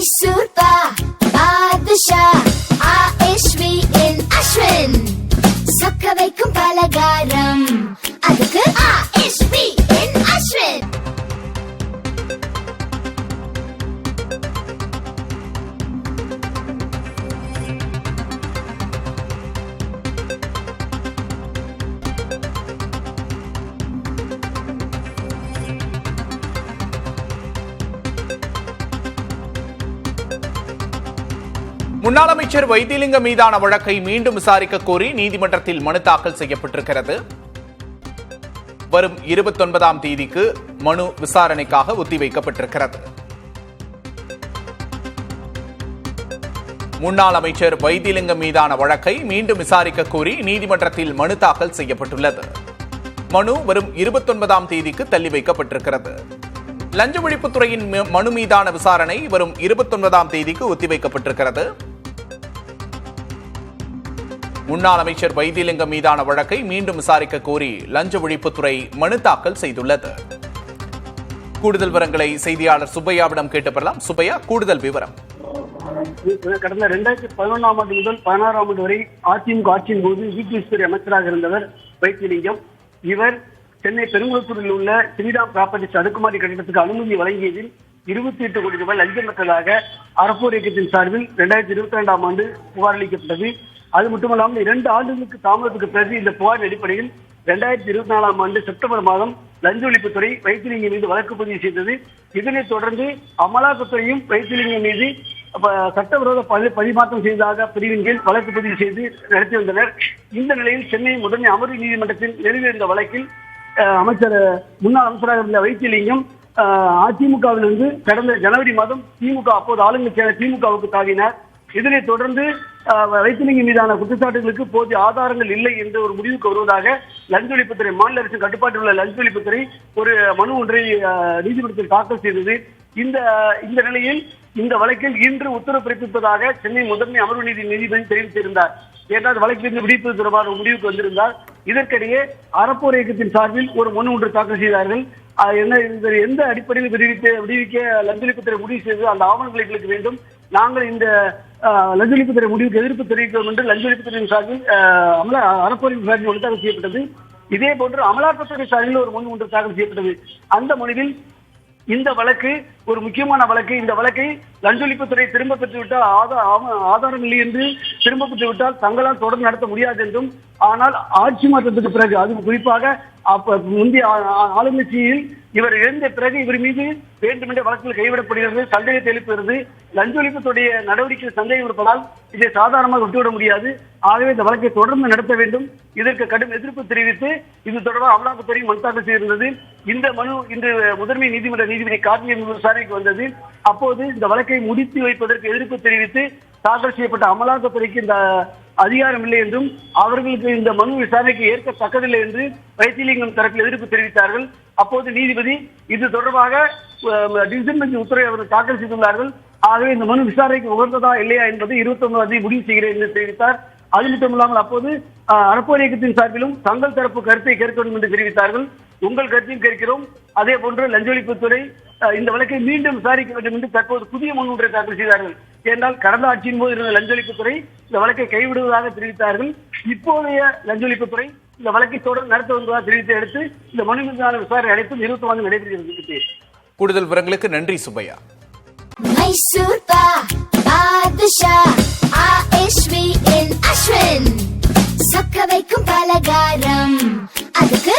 மைசூர் பா பாதுஷா ஆஷ்வி இன் அஸ்வின் சொக்க வைக்கும் பலகாரம் அதுக்கு ஆஷ்வி இன் அஸ்வின். முன்னாள் அமைச்சர் வைத்திலிங்கம் மீதான வழக்கை மீண்டும் விசாரிக்க கோரி நீதிமன்றத்தில் மனு தாக்கல் செய்யப்பட்டிருக்கிறது. வரும் 29ஆம் தேதிக்கு மனு விசாரணைக்காக ஒத்திவைக்கப்பட்டிருக்கிறது. முன்னாள் அமைச்சர் வைத்திலிங்கம் மீதான வழக்கை மீண்டும் விசாரிக்க கோரி நீதிமன்றத்தில் மனு தாக்கல் செய்யப்பட்டுள்ளது. மனு வரும் 29ஆம் தேதிக்கு தள்ளி வைக்கப்பட்டிருக்கிறது. லஞ்ச ஒழிப்புத்துறையின் மனு மீதான விசாரணை வரும் 29ஆம் தேதிக்கு ஒத்திவைக்கப்பட்டிருக்கிறது. முன்னாள் அமைச்சர் வைத்திலிங்கம் மீதான வழக்கை மீண்டும் விசாரிக்க கோரி லஞ்ச ஒழிப்புத்துறை மனு தாக்கல் செய்துள்ளது. கூடுதல் விவரங்களை செய்தியாளர் சுப்பையாவிடம் கேட்டு பெறலாம். சுப்பையா, கூடுதல் விவரம். கடந்த 2011ஆம் ஆண்டு முதல் 16ஆம் ஆண்டு வரை அதிமுக ஆட்சியின் போது வீட்டுத்துறை அமைச்சராக இருந்தவர் வைத்திலிங்கம். இவர் சென்னை பெருங்குளத்தூரில் உள்ள ஸ்ரீராம் ப்ராப்பர்ட்டிஸ் அடுக்குமாடி கட்டிடத்துக்கு அனுமதி வழங்கியதில் 28 கோடி ரூபாய் லஞ்சம் பெற்றதாக அறப்போர் இயக்கத்தின் சார்பில் 2022ஆம் ஆண்டு புகார் அளிக்கப்பட்டது. அது மட்டுமல்லாமல் 2 ஆண்டுகளுக்கு தாமதத்துக்கு பிறகு இந்த புகாரின் அடிப்படையில் 2024ஆம் ஆண்டு செப்டம்பர் மாதம் லஞ்ச ஒழிப்புத்துறை வைத்திலிங்கம் மீது வழக்கு பதிவு செய்தது. இதனைத் தொடர்ந்து அமலாக்கத்துறையும் வைத்திலிங்கம் மீது சட்டவிரோத பரிமாற்றம் செய்ததாக பிரிவின் கீழ் வழக்கு பதிவு செய்து நடத்தி வந்தனர். இந்த நிலையில் சென்னை முதன்மை அமர்வு நீதிமன்றத்தில் நிறைவேறிய வழக்கில் முன்னாள் அமைச்சராக இருந்த வைத்திலிங்கம் அதிமுகவிலிருந்து கடந்த ஜனவரி மாதம் திமுக அப்போது ஆளுங்கட்சியான திமுகவுக்கு தாவினார். இதனைத் தொடர்ந்து வைத்திலிங்கம் மீதான குற்றச்சாட்டுகளுக்கு போதிய ஆதாரங்கள் இல்லை என்ற ஒரு முடிவுக்கு வருவதாக லஞ்ச ஒழிப்புத்துறை, மாநில அரசின் கட்டுப்பாட்டில் உள்ள லஞ்ச ஒழிப்புத்துறை ஒரு மனு ஒன்றை நீதிமன்றத்தில் தாக்கல் செய்தது. இந்த நிலையில் இந்த வழக்கில் இன்று உத்தரவு பிறப்பிப்பதாக சென்னை முதன்மை அமர்வு நீதிபதி தெரிவித்திருந்தார். ஏற்றால் வழக்கிலிருந்து விடுவிப்பது தொடர்பான முடிவுக்கு வந்திருந்தார். இதற்கிடையே அறப்போர் இயக்கத்தின் சார்பில் ஒரு மனு ஒன்று தாக்கல் செய்தார்கள். எந்த அடிப்படையில் விடுவிக்க லஞ்ச ஒழிப்புத்துறை முடிவு செய்து அந்த ஆவணங்களை எங்களுக்கு வேண்டும், நாங்கள் இந்த லஞ்ச ஒழிப்புத்துறை முடிவுக்கு எதிர்ப்பு தெரிவிக்கிறோம் என்று லஞ்ச ஒழிப்புத்துறையின் சார்பில் அறப்போரின் சார்பில் ஒன்று தாக்கல் செய்யப்பட்டது. இதே போன்று அமலாக்கத்துறை சார்பில் ஒரு மனு ஒன்று தாக்கல் செய்யப்பட்டது. அந்த மனுவில் இந்த வழக்கு ஒரு முக்கியமான வழக்கு. இந்த வழக்கை லஞ்ச ஒழிப்புத்துறை திரும்ப பெற்றுவிட்டால் ஆதாரம் இல்லை என்று திரும்ப பெற்றுவிட்டால் தங்களால் தொடர்ந்து நடத்த முடியாது என்றும், ஆனால் ஆட்சி மாற்றத்துக்கு பிறகு, அது குறிப்பாக முந்தைய ஆளுங்கட்சியில் இவர் இழந்த பிறகு இவர் மீது வேண்டுமென்றே வழக்குகள் கைவிடப்படுகிறது, சந்தேகத்தை எழுப்புகிறது. லஞ்ச ஒழிப்புத்துடைய நடவடிக்கை சந்தேகம் இருப்பதால் இதை சாதாரணமாக விட்டுவிட முடியாது. ஆகவே இந்த வழக்கை தொடர்ந்து நடத்த வேண்டும். இதற்கு கடும் எதிர்ப்பு தெரிவித்து இது தொடர்பாக அமலாக்கத்துறை மனு தாக்கல் செய்திருந்தது. இந்த மனு இன்று முதன்மை நீதிமன்ற நீதிபதி கார்த்திகேயன் விசாரணைக்கு வந்தது. அப்போது இந்த வழக்கை முடித்து வைப்பதற்கு எதிர்ப்பு தெரிவித்து தாக்கல் செய்யப்பட்ட அமலாக்கத்துறைக்கு இந்த அதிகாரம் இல்லை என்றும் அவர்களுக்கு இந்த மனு விசாரணைக்கு ஏற்கத்தக்கதில்லை என்று வைத்திலிங்கம் தரப்பில் எதிர்ப்பு தெரிவித்தார்கள். அப்போது நீதிபதி இது தொடர்பாக டிவிஷன் பெஞ்ச் உத்தரவை அவர்கள் தாக்கல் செய்துள்ளார்கள். ஆகவே இந்த மனு விசாரணைக்கு உகந்ததா இல்லையா என்பதை 29ஆம் தேதி முடிவு செய்கிறேன் என்று தெரிவித்தார். அது மட்டுமில்லாமல் அப்போது அறப்போர் இயக்கத்தின் சார்பிலும் தங்கள் தரப்பு கருத்தை கேட்க வேண்டும் என்று தெரிவித்தார்கள். உங்கள் கருத்தையும் கேட்கிறோம். அதே போன்று லஞ்ச ஒழிப்புத்துறை இந்த வழக்கை மீண்டும் விசாரிக்க வேண்டும் என்று தற்போது புதிய மனு ஒன்றை தாக்கல் செய்தார்கள். ஏனென்றால் கடந்த ஆட்சியின் போது இருந்த லஞ்ச ஒழிப்புத்துறை இந்த வழக்கை கைவிடுவதாக தெரிவித்தார்கள். இப்போதைய லஞ்ச ஒழிப்புத்துறை இந்த வழக்கை தொடர்ந்து நடத்த வருவதாக தெரிவித்தை அடுத்து இந்த மனு மீதான விசாரணை அனைத்தும் 21 நடைபெறுகிறது. கூடுதல் விவரங்களுக்கு நன்றி சுப்பையா. மைசூர் பா பாதுஷா ஆஷ்வி இன் அஸ்வின் சொக்க வைக்கும் பலகாரம் அதுக்கு